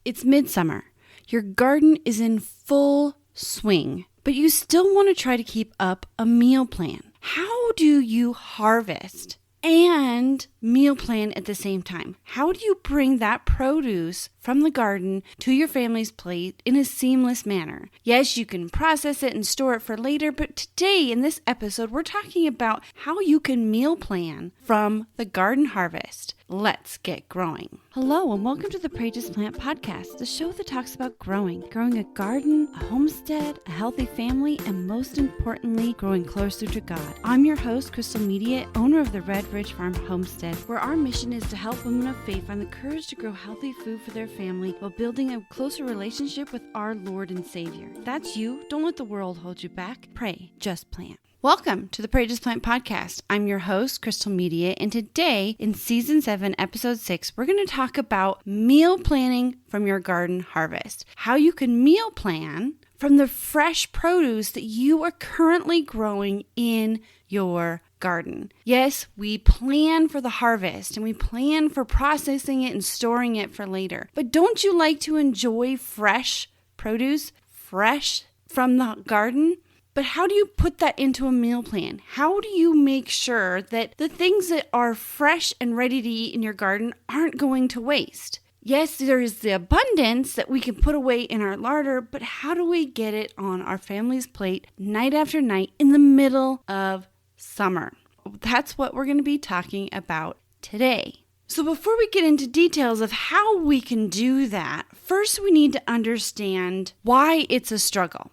It's midsummer. Your garden is in full swing, but you still want to try to keep up a meal plan. How do you harvest and meal plan at the same time? How do you bring that produce from the garden to your family's plate in a seamless manner? Yes, you can process it and store it for later, but today in this episode, we're talking about how you can meal plan from the garden harvest. Let's get growing. Hello, and welcome to the Pray Just Plant podcast, the show that talks about growing a garden, a homestead, a healthy family, and most importantly, growing closer to God. I'm your host, Crystal Media, owner of the Red Ridge Farm Homestead, where our mission is to help women of faith find the courage to grow healthy food for their family while building a closer relationship with our Lord and Savior. That's you. Don't let the world hold you back. Pray, just plant. Welcome to the Pray Just Plant podcast. I'm your host, Crystal Media, and today in Season 7, Episode 6, we're going to talk about meal planning from your garden harvest. How you can meal plan from the fresh produce that you are currently growing in your garden. Yes, we plan for the harvest and we plan for processing it and storing it for later. But don't you like to enjoy fresh produce, fresh from the garden? But how do you put that into a meal plan? How do you make sure that the things that are fresh and ready to eat in your garden aren't going to waste? Yes, there is the abundance that we can put away in our larder, but how do we get it on our family's plate night after night in the middle of summer? That's what we're going to be talking about today. So before we get into details of how we can do that, first we need to understand why it's a struggle.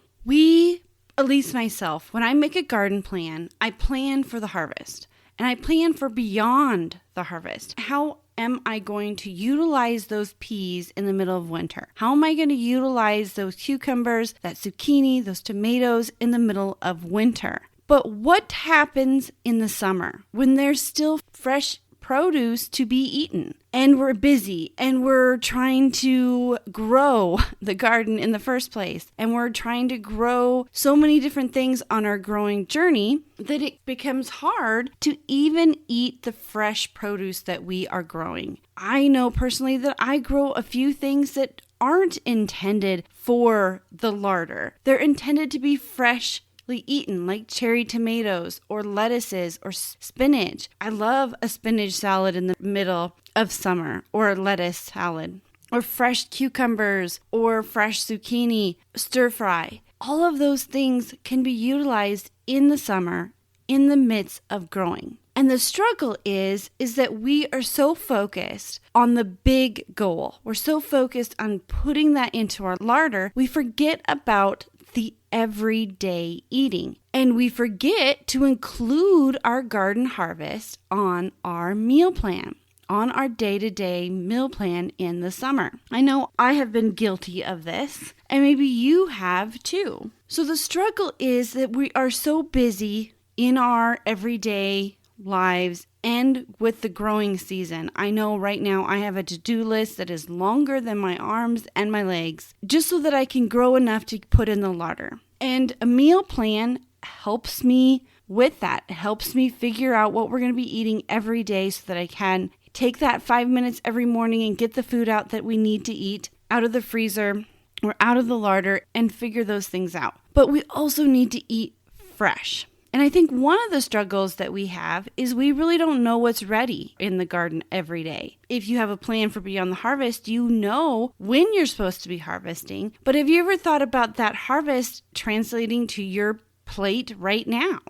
At least myself, when I make a garden plan, I plan for the harvest and I plan for beyond the harvest. How am I going to utilize those peas in the middle of winter? How am I going to utilize those cucumbers, that zucchini, those tomatoes in the middle of winter? But what happens in the summer when there's still fresh produce to be eaten and we're busy and we're trying to grow the garden in the first place and we're trying to grow so many different things on our growing journey that it becomes hard to even eat the fresh produce that we are growing? I know personally that I grow a few things that aren't intended for the larder. They're intended to be fresh eaten, like cherry tomatoes or lettuces or spinach. I love a spinach salad in the middle of summer, or a lettuce salad, or fresh cucumbers or fresh zucchini stir fry. All of those things can be utilized in the summer in the midst of growing. And the struggle is that we are so focused on the big goal. We're so focused on putting that into our larder, we forget about the everyday eating. And we forget to include our garden harvest on our meal plan, on our day-to-day meal plan in the summer. I know I have been guilty of this, and maybe you have too. So the struggle is that we are so busy in our everyday lives and with the growing season. I know right now I have a to-do list that is longer than my arms and my legs, just so that I can grow enough to put in the larder. And a meal plan helps me with that. It helps me figure out what we're going to be eating every day so that I can take that 5 minutes every morning and get the food out that we need to eat out of the freezer or out of the larder and figure those things out. But we also need to eat fresh. And I think one of the struggles that we have is we really don't know what's ready in the garden every day. If you have a plan for beyond the harvest, you know when you're supposed to be harvesting. But have you ever thought about that harvest translating to your plate right now?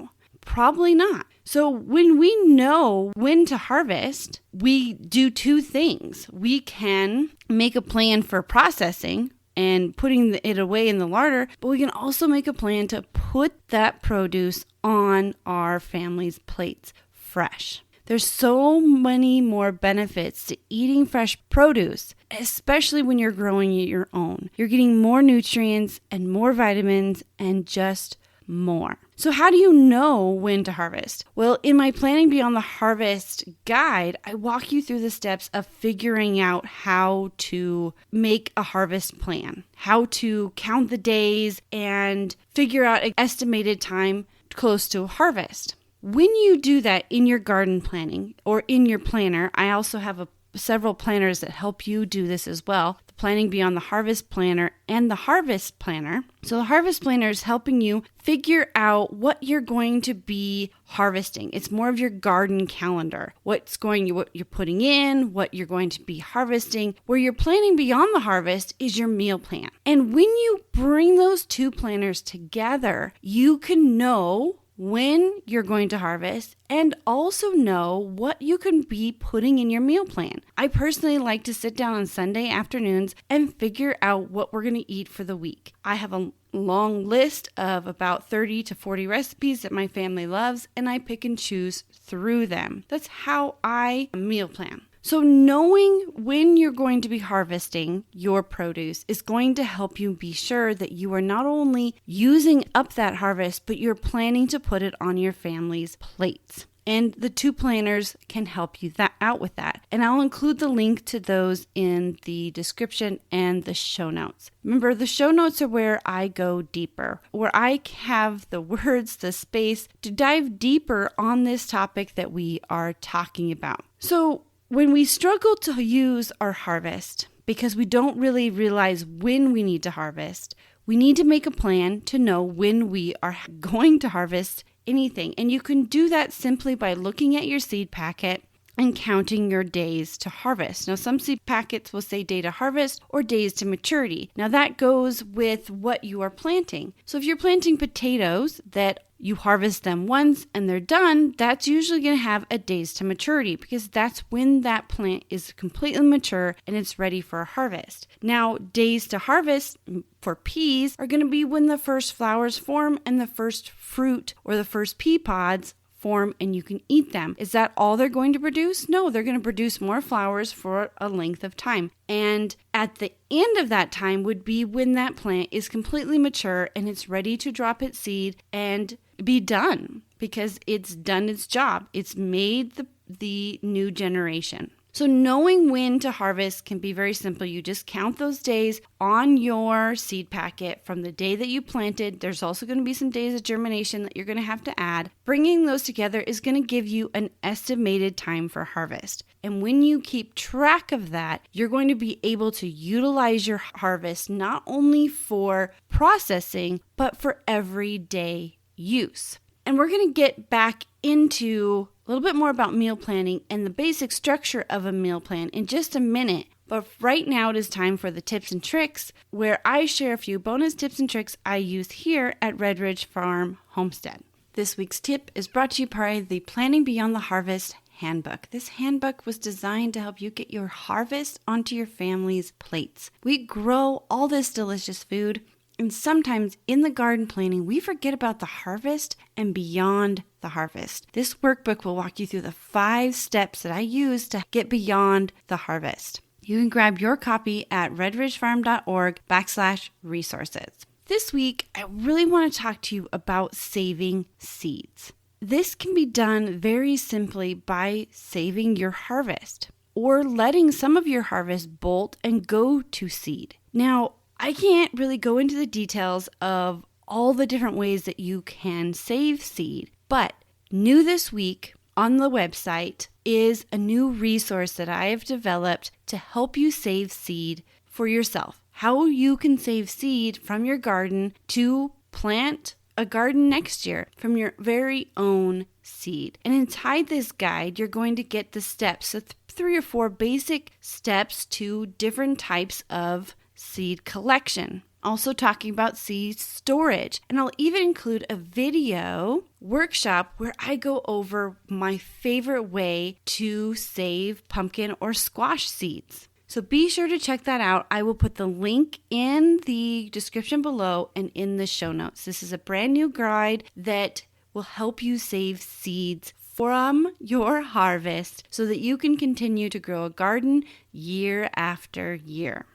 Probably not. So when we know when to harvest, we do two things. We can make a plan for processing and putting it away in the larder, but we can also make a plan to put that produce on our family's plates fresh. There's so many more benefits to eating fresh produce, especially when you're growing it your own. You're getting more nutrients and more vitamins and just more. So how do you know when to harvest? Well, in my Planning Beyond the Harvest guide, I walk you through the steps of figuring out how to make a harvest plan, how to count the days and figure out an estimated time close to harvest. When you do that in your garden planning or in your planner, I also have a several planners that help you do this as well. The Planning Beyond the Harvest Planner and the Harvest Planner. So the Harvest Planner is helping you figure out what you're going to be harvesting. It's more of your garden calendar. What you're putting in, what you're going to be harvesting. Where you're planning beyond the harvest is your meal plan. And when you bring those two planners together, you can know when you're going to harvest and also know what you can be putting in your meal plan. I personally like to sit down on Sunday afternoons and figure out what we're going to eat for the week. I have a long list of about 30 to 40 recipes that my family loves, and I pick and choose through them. That's how I meal plan. So knowing when you're going to be harvesting your produce is going to help you be sure that you are not only using up that harvest, but you're planning to put it on your family's plates. And the two planners can help you out with that. And I'll include the link to those in the description and the show notes. Remember, the show notes are where I go deeper, where I have the words, the space to dive deeper on this topic that we are talking about. So when we struggle to use our harvest because we don't really realize when we need to harvest, we need to make a plan to know when we are going to harvest anything. And you can do that simply by looking at your seed packet and counting your days to harvest. Now, some seed packets will say day to harvest or days to maturity. Now, that goes with what you are planting. So if you're planting potatoes that you harvest them once and they're done, that's usually going to have a days to maturity because that's when that plant is completely mature and it's ready for a harvest. Now, days to harvest for peas are going to be when the first flowers form and the first fruit or the first pea pods form and you can eat them. Is that all they're going to produce? No, they're going to produce more flowers for a length of time. And at the end of that time would be when that plant is completely mature and it's ready to drop its seed and be done because it's done its job. It's made the new generation. So knowing when to harvest can be very simple. You just count those days on your seed packet from the day that you planted. There's also going to be some days of germination that you're going to have to add. Bringing those together is going to give you an estimated time for harvest. And when you keep track of that, you're going to be able to utilize your harvest not only for processing, but for everyday use. And we're going to get back into a little bit more about meal planning and the basic structure of a meal plan in just a minute. But right now it is time for the tips and tricks where I share a few bonus tips and tricks I use here at Red Ridge Farm Homestead. This week's tip is brought to you by the Planning Beyond the Harvest handbook. This handbook was designed to help you get your harvest onto your family's plates. We grow all this delicious food, and sometimes in the garden planning, we forget about the harvest and beyond the harvest. This workbook will walk you through the 5 steps that I use to get beyond the harvest. You can grab your copy at redridgefarm.org/resources. This week, I really want to talk to you about saving seeds. This can be done very simply by saving your harvest or letting some of your harvest bolt and go to seed. Now, I can't really go into the details of all the different ways that you can save seed, but new this week on the website is a new resource that I have developed to help you save seed for yourself. How you can save seed from your garden to plant a garden next year from your very own seed. And inside this guide, you're going to get the steps, so 3 or 4 basic steps to different types of seed collection. Also talking about seed storage. And I'll even include a video workshop where I go over my favorite way to save pumpkin or squash seeds. So be sure to check that out. I will put the link in the description below and in the show notes. This is a brand new guide that will help you save seeds from your harvest so that you can continue to grow a garden year after year.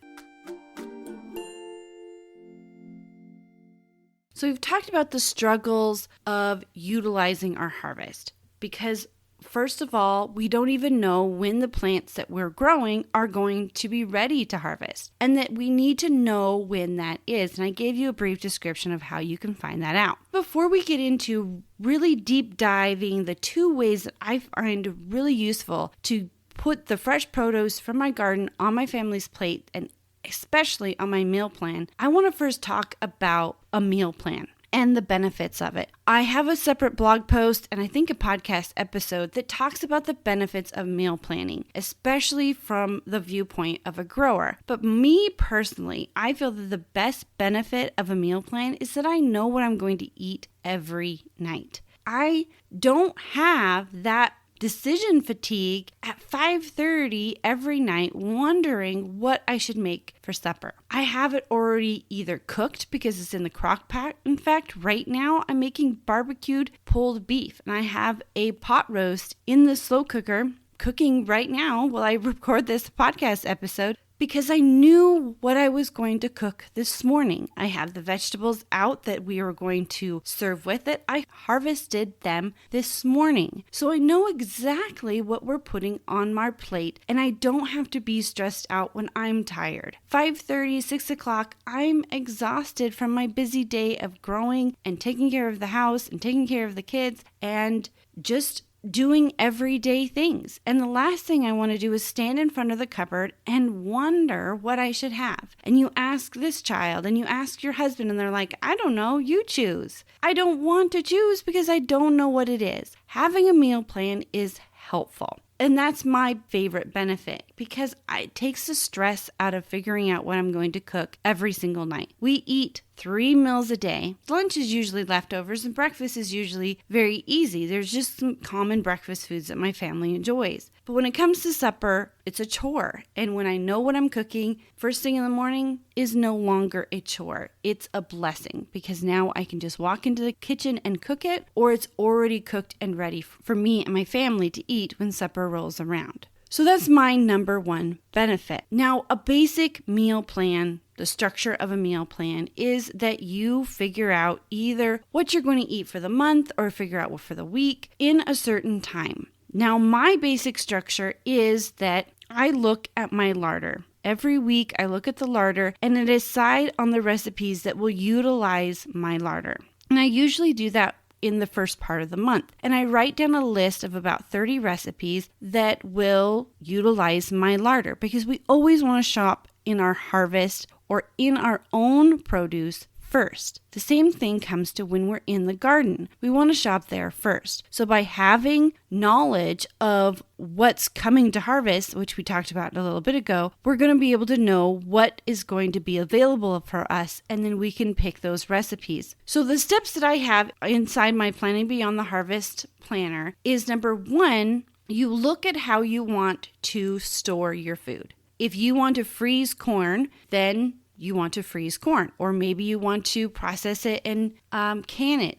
So we've talked about the struggles of utilizing our harvest because first of all, we don't even know when the plants that we're growing are going to be ready to harvest and that we need to know when that is. And I gave you a brief description of how you can find that out. Before we get into really deep diving the 2 ways that I find really useful to put the fresh produce from my garden on my family's plate, and especially on my meal plan, I want to first talk about a meal plan and the benefits of it. I have a separate blog post and I think a podcast episode that talks about the benefits of meal planning, especially from the viewpoint of a grower. But me personally, I feel that the best benefit of a meal plan is that I know what I'm going to eat every night. I don't have that decision fatigue at 5:30 every night wondering what I should make for supper. I have it already either cooked because it's in the crock pot. In fact, right now I'm making barbecued pulled beef and I have a pot roast in the slow cooker cooking right now while I record this podcast episode, because I knew what I was going to cook this morning. I have the vegetables out that we were going to serve with it. I harvested them this morning. So I know exactly what we're putting on our plate, and I don't have to be stressed out when I'm tired. 5:30, 6 o'clock, I'm exhausted from my busy day of growing and taking care of the house and taking care of the kids and just doing everyday things. And the last thing I want to do is stand in front of the cupboard and wonder what I should have. And you ask this child and you ask your husband and they're like, I don't know, you choose. I don't want to choose because I don't know what it is. Having a meal plan is helpful. And that's my favorite benefit because it takes the stress out of figuring out what I'm going to cook every single night. We eat 3 meals a day. Lunch is usually leftovers and breakfast is usually very easy. There's just some common breakfast foods that my family enjoys. But when it comes to supper, it's a chore. And when I know what I'm cooking, first thing in the morning is no longer a chore. It's a blessing because now I can just walk into the kitchen and cook it, or it's already cooked and ready for me and my family to eat when supper rolls around. So that's my number one benefit. Now, a basic meal plan, the structure of a meal plan is that you figure out either what you're going to eat for the month or figure out what for the week in a certain time. Now, my basic structure is that I look at my larder. Every week, I look at the larder and I decide on the recipes that will utilize my larder. And I usually do that in the first part of the month. And I write down a list of about 30 recipes that will utilize my larder because we always want to shop in our harvest or in our own produce first. The same thing comes to when we're in the garden. We want to shop there first. So by having knowledge of what's coming to harvest, which we talked about a little bit ago, we're going to be able to know what is going to be available for us, and then we can pick those recipes. So the steps that I have inside my Planning Beyond the Harvest planner is number 1, you look at how you want to store your food. If you want to freeze corn, then you want to freeze corn, or maybe you want to process it and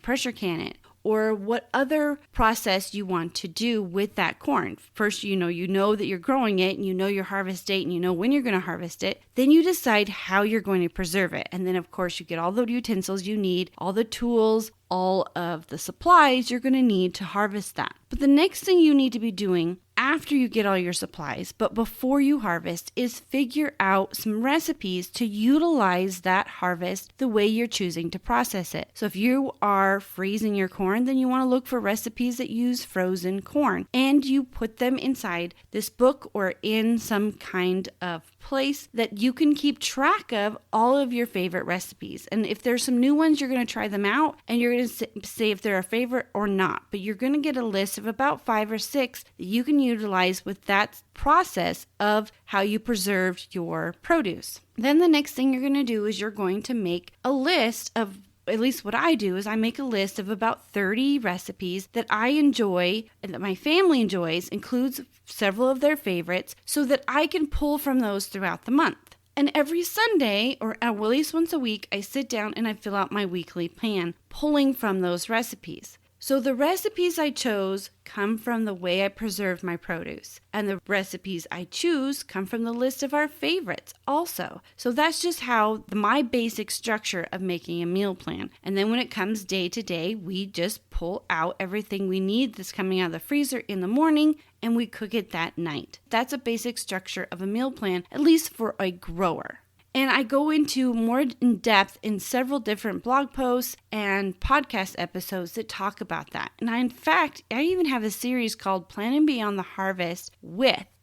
pressure can it, or what other process you want to do with that corn. First, you know that you're growing it and you know your harvest date and you know when you're going to harvest it. Then you decide how you're going to preserve it. And then of course you get all the utensils you need, all the tools, all of the supplies you're going to need to harvest that. But the next thing you need to be doing after you get all your supplies, but before you harvest, is figure out some recipes to utilize that harvest the way you're choosing to process it. So if you are freezing your corn, then you want to look for recipes that use frozen corn, and you put them inside this book or in some kind of place that you can keep track of all of your favorite recipes. And if there's some new ones, you're going to try them out and you're going to say if they're a favorite or not. But you're going to get a list of about 5 or 6 that you can utilize with that process of how you preserved your produce. Then the next thing you're going to do is you're going to make a list of, at least what I do is I make a list of about 30 recipes that I enjoy and that my family enjoys, includes several of their favorites, so that I can pull from those throughout the month. And every Sunday, or at least once a week, I sit down and I fill out my weekly plan, pulling from those recipes. So the recipes I chose come from the way I preserved my produce. And the recipes I choose come from the list of our favorites also. So that's just how my basic structure of making a meal plan. And then when it comes day to day, we just pull out everything we need that's coming out of the freezer in the morning and we cook it that night. That's a basic structure of a meal plan, at least for a grower. And I go into more in depth in several different blog posts and podcast episodes that talk about that. And in fact, I even have a series called Planning Beyond the Harvest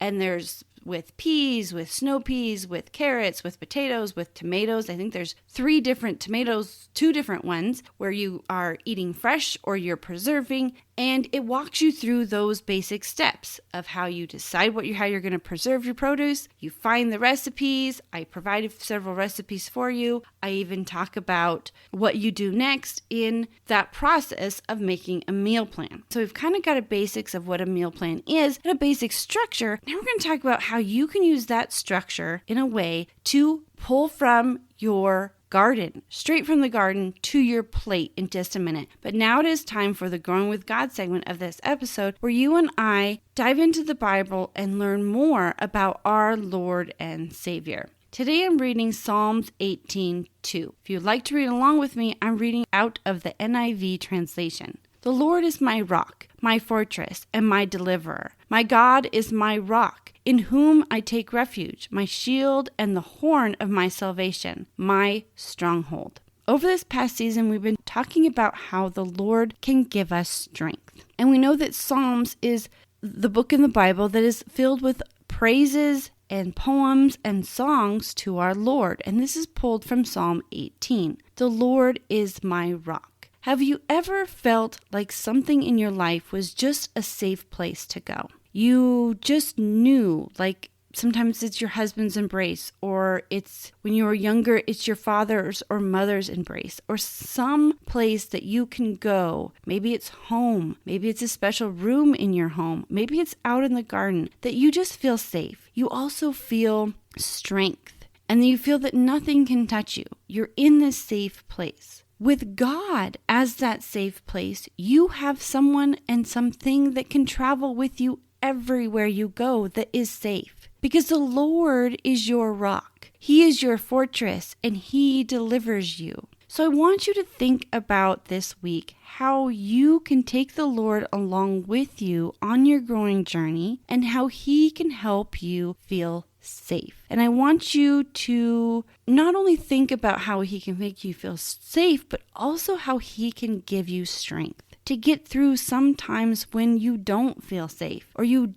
and there's with peas, with snow peas, with carrots, with potatoes, with tomatoes. I think there's 3 different tomatoes, 2 different ones where you are eating fresh or you're preserving. And it walks you through those basic steps of how you decide how you're going to preserve your produce. You find the recipes. I provided several recipes for you. I even talk about what you do next in that process of making a meal plan. So we've kind of got a basics of what a meal plan is and a basic structure. Now we're going to talk about how you can use that structure in a way to pull from your garden, straight from the garden to your plate in just a minute. But now it is time for the Growing with God segment of this episode where you and I dive into the Bible and learn more about our Lord and Savior. Today I'm reading Psalms 18:2. If you'd like to read along with me, I'm reading out of the NIV translation. The Lord is my rock, my fortress, and my deliverer. My God is my rock, in whom I take refuge, my shield and the horn of my salvation, my stronghold. Over this past season, we've been talking about how the Lord can give us strength. And we know that Psalms is the book in the Bible that is filled with praises and poems and songs to our Lord. And this is pulled from Psalm 18. The Lord is my rock. Have you ever felt like something in your life was just a safe place to go? You just knew, like sometimes it's your husband's embrace, or it's when you were younger, it's your father's or mother's embrace, or some place that you can go. Maybe it's home. Maybe it's a special room in your home. Maybe it's out in the garden that you just feel safe. You also feel strength, and then you feel that nothing can touch you. You're in this safe place. With God as that safe place, you have someone and something that can travel with you everywhere you go that is safe. Because the Lord is your rock. He is your fortress and He delivers you. So I want you to think about this week how you can take the Lord along with you on your growing journey and how He can help you feel safe. And I want you to not only think about how He can make you feel safe, but also how He can give you strength to get through sometimes when you don't feel safe, or you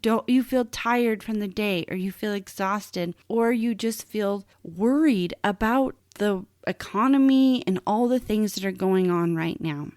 feel tired from the day, or you feel exhausted, or you just feel worried about the economy and all the things that are going on right now,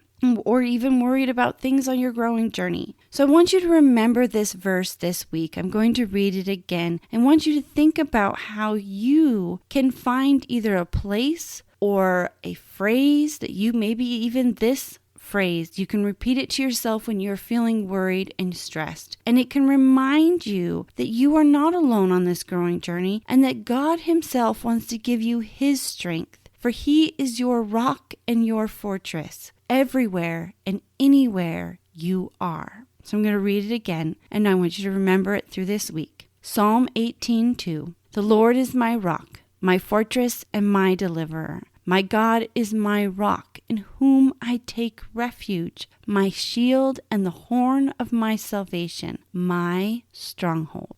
or even worried about things on your growing journey. So I want you to remember this verse this week. I'm going to read it again and want you to think about how you can find either a place or a phrase that you maybe even this phrase, you can repeat it to yourself when you're feeling worried and stressed. And it can remind you that you are not alone on this growing journey and that God Himself wants to give you His strength. For He is your rock and your fortress everywhere and anywhere you are. So I'm going to read it again, and I want you to remember it through this week. Psalm 18:2. The Lord is my rock, my fortress and my deliverer. My God is my rock, in whom I take refuge, my shield and the horn of my salvation, my stronghold.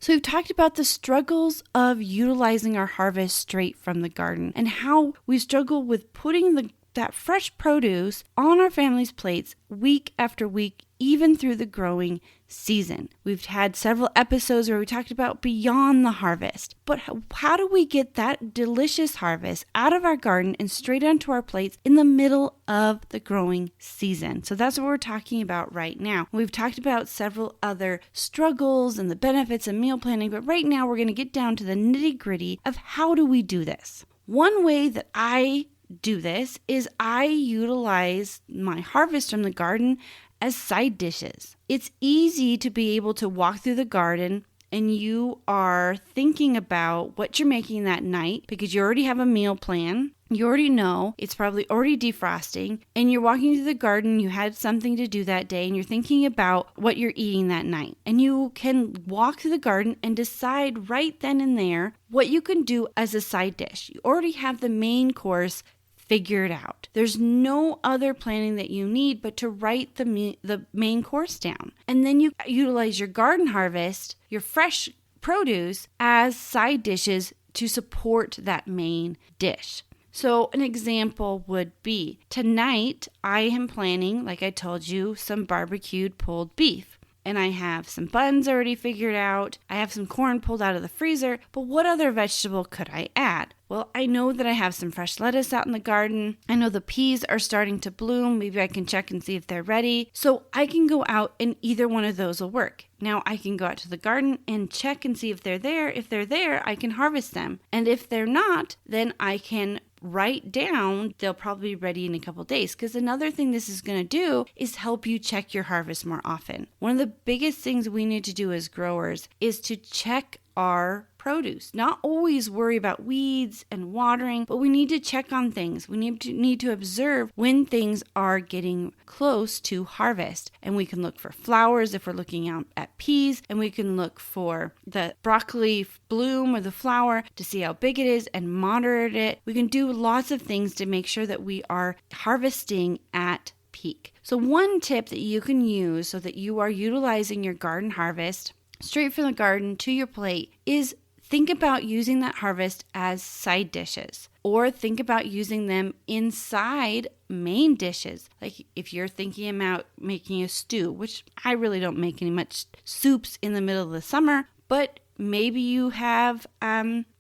So we've talked about the struggles of utilizing our harvest straight from the garden and how we struggle with putting that fresh produce on our family's plates week after week, even through the growing season. We've had several episodes where we talked about beyond the harvest. But how do we get that delicious harvest out of our garden and straight onto our plates in the middle of the growing season? So that's what we're talking about right now. We've talked about several other struggles and the benefits of meal planning, but right now we're going to get down to the nitty-gritty of how do we do this. One way that I do this is I utilize my harvest from the garden as side dishes. It's easy to be able to walk through the garden and you are thinking about what you're making that night because you already have a meal plan. You already know it's probably already defrosting, and you're walking through the garden, you had something to do that day, and you're thinking about what you're eating that night. And you can walk through the garden and decide right then and there what you can do as a side dish. You already have the main course figured out. There's no other planning that you need but to write the main course down. And then you utilize your garden harvest, your fresh produce, as side dishes to support that main dish. So an example would be, tonight I am planning, like I told you, some barbecued pulled beef. And I have some buns already figured out. I have some corn pulled out of the freezer. But what other vegetable could I add? Well, I know that I have some fresh lettuce out in the garden. I know the peas are starting to bloom. Maybe I can check and see if they're ready. So I can go out and either one of those will work. Now I can go out to the garden and check and see if they're there. If they're there, I can harvest them. And if they're not, then I can write down, they'll probably be ready in a couple days. Because another thing this is going to do is help you check your harvest more often. One of the biggest things we need to do as growers is to check our produce. Not always worry about weeds and watering, but we need to check on things. We need to observe when things are getting close to harvest. And we can look for flowers if we're looking out at peas, and we can look for the broccoli bloom or the flower to see how big it is and monitor it. We can do lots of things to make sure that we are harvesting at peak. So one tip that you can use so that you are utilizing your garden harvest straight from the garden to your plate is think about using that harvest as side dishes, or think about using them inside main dishes. Like if you're thinking about making a stew, which I really don't make any much soups in the middle of the summer, but maybe you have,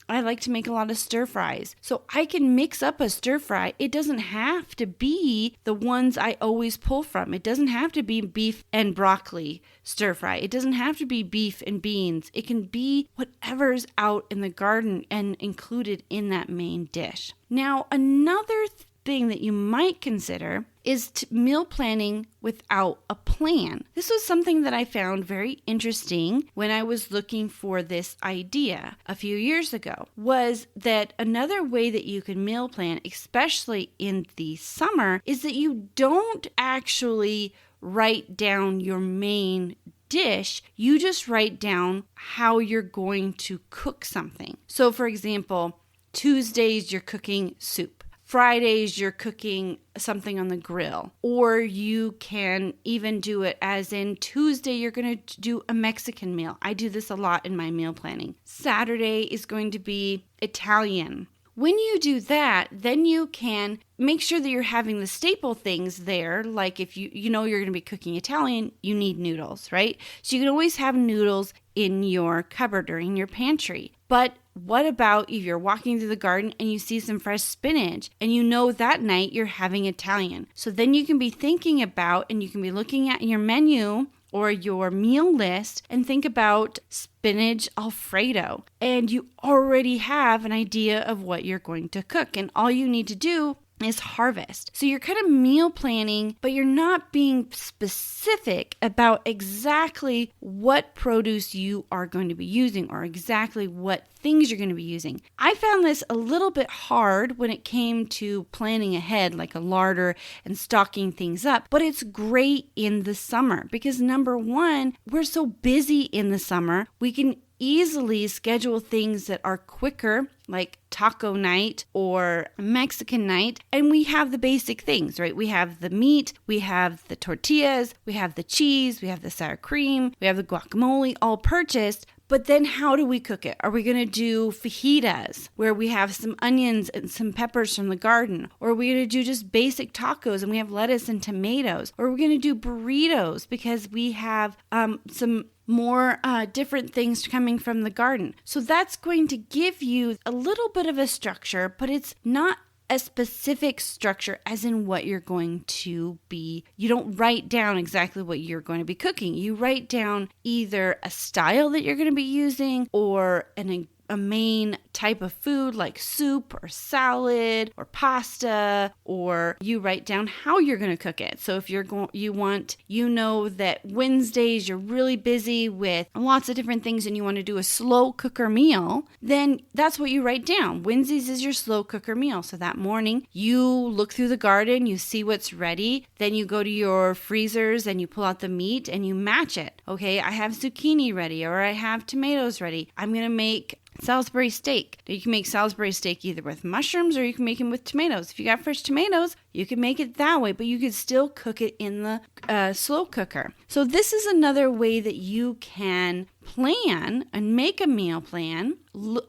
I like to make a lot of stir fries. So I can mix up a stir fry. It doesn't have to be the ones I always pull from. It doesn't have to be beef and broccoli stir fry. It doesn't have to be beef and beans. It can be whatever's out in the garden and included in that main dish. Now, another thing that you might consider is meal planning without a plan. This was something that I found very interesting when I was looking for this idea a few years ago, was that another way that you can meal plan, especially in the summer, is that you don't actually write down your main dish. You just write down how you're going to cook something. So for example, Tuesdays you're cooking soup. Fridays, you're cooking something on the grill, or you can even do it as in Tuesday, you're going to do a Mexican meal. I do this a lot in my meal planning. Saturday is going to be Italian. When you do that, then you can make sure that you're having the staple things there. Like if you know you're going to be cooking Italian, you need noodles, right? So you can always have noodles in your cupboard or in your pantry. But what about if you're walking through the garden and you see some fresh spinach and you know that night you're having Italian? So then you can be thinking about, and you can be looking at your menu or your meal list and think about spinach Alfredo. And you already have an idea of what you're going to cook. And all you need to do is harvest. So you're kind of meal planning, but you're not being specific about exactly what produce you are going to be using or exactly what things you're going to be using. I found this a little bit hard when it came to planning ahead, like a larder and stocking things up, but it's great in the summer because number one, we're so busy in the summer, we can easily schedule things that are quicker, like taco night or Mexican night, and we have the basic things, right? We have the meat, we have the tortillas, we have the cheese, we have the sour cream, we have the guacamole all purchased. But then how do we cook it? Are we going to do fajitas where we have some onions and some peppers from the garden? Or are we going to do just basic tacos and we have lettuce and tomatoes? Or are we going to do burritos because we have some more different things coming from the garden? So that's going to give you a little bit of a structure, but it's not a specific structure as in what you're going to be. You don't write down exactly what you're going to be cooking. You write down either a style that you're going to be using or a main type of food like soup or salad or pasta, or you write down how you're going to cook it. So if you know that Wednesdays you're really busy with lots of different things and you want to do a slow cooker meal, then that's what you write down. Wednesdays is your slow cooker meal. So that morning you look through the garden, you see what's ready, then you go to your freezers and you pull out the meat and you match it. Okay, I have zucchini ready or I have tomatoes ready. I'm going to make Salisbury steak. Now, you can make Salisbury steak either with mushrooms or you can make them with tomatoes. If you got fresh tomatoes, you can make it that way, but you could still cook it in the slow cooker. So this is another way that you can plan and make a meal plan,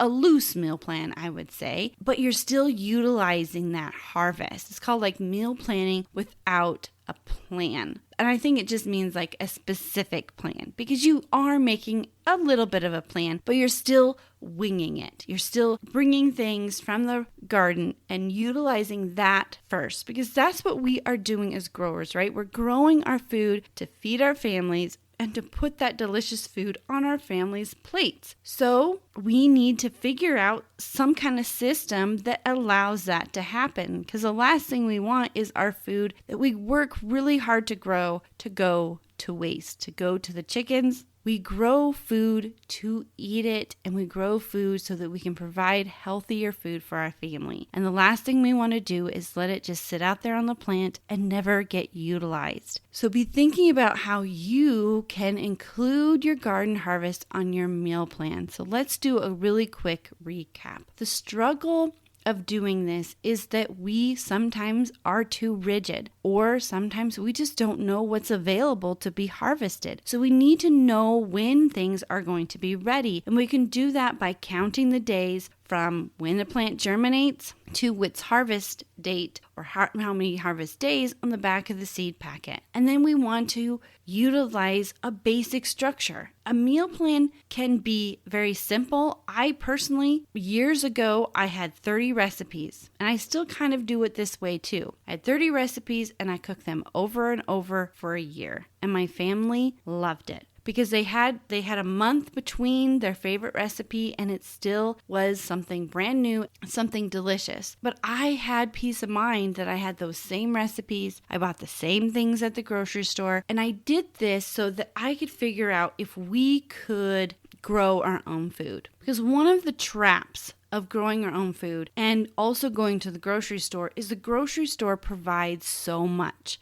a loose meal plan, I would say, but you're still utilizing that harvest. It's called like meal planning without a plan. And I think it just means like a specific plan, because you are making a little bit of a plan, but you're still winging it. You're still bringing things from the garden and utilizing that first, because that's what we are doing as growers, right? We're growing our food to feed our families and to put that delicious food on our families' plates. So we need to figure out some kind of system that allows that to happen, because the last thing we want is our food that we work really hard to grow to go to waste, to go to the chickens. We grow food to eat it, and we grow food so that we can provide healthier food for our family. And the last thing we want to do is let it just sit out there on the plant and never get utilized. So be thinking about how you can include your garden harvest on your meal plan. So let's do a really quick recap. The struggle of doing this is that we sometimes are too rigid, or sometimes we just don't know what's available to be harvested. So we need to know when things are going to be ready, and we can do that by counting the days from when the plant germinates to its harvest date, or how many harvest days on the back of the seed packet. And then we want to utilize a basic structure. A meal plan can be very simple. I personally, years ago, I had 30 recipes, and I still kind of do it this way too. I had 30 recipes and I cooked them over and over for a year, and my family loved it, because they had a month between their favorite recipe, and it still was something brand new, something delicious. But I had peace of mind that I had those same recipes. I bought the same things at the grocery store, and I did this so that I could figure out if we could grow our own food. Because one of the traps of growing our own food and also going to the grocery store is the grocery store provides so much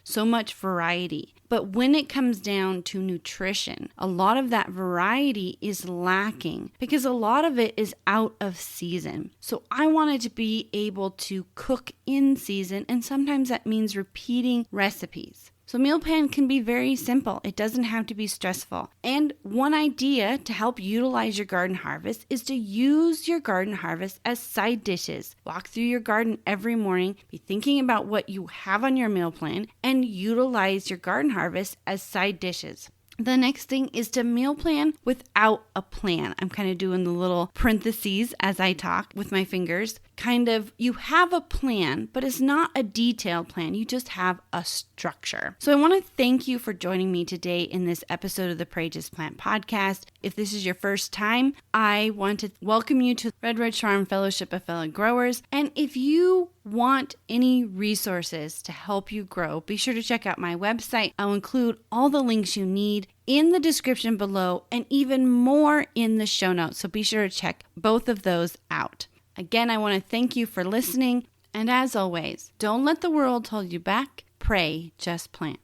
variety. But when it comes down to nutrition, a lot of that variety is lacking because a lot of it is out of season. So I wanted to be able to cook in season, and sometimes that means repeating recipes. So meal plan can be very simple. It doesn't have to be stressful. And one idea to help utilize your garden harvest is to use your garden harvest as side dishes. Walk through your garden every morning, be thinking about what you have on your meal plan, and utilize your garden harvest as side dishes. The next thing is to meal plan without a plan. I'm kind of doing the little parentheses as I talk with my fingers. Kind of, you have a plan, but it's not a detailed plan. You just have a structure. So I want to thank you for joining me today in this episode of the Pray Just Plant podcast. If this is your first time, I want to welcome you to Red Ridge Farm Fellowship of Fellow Growers. And if you want any resources to help you grow, be sure to check out my website. I'll include all the links you need in the description below and even more in the show notes. So be sure to check both of those out. Again, I want to thank you for listening. And as always, don't let the world hold you back. Pray, just plant.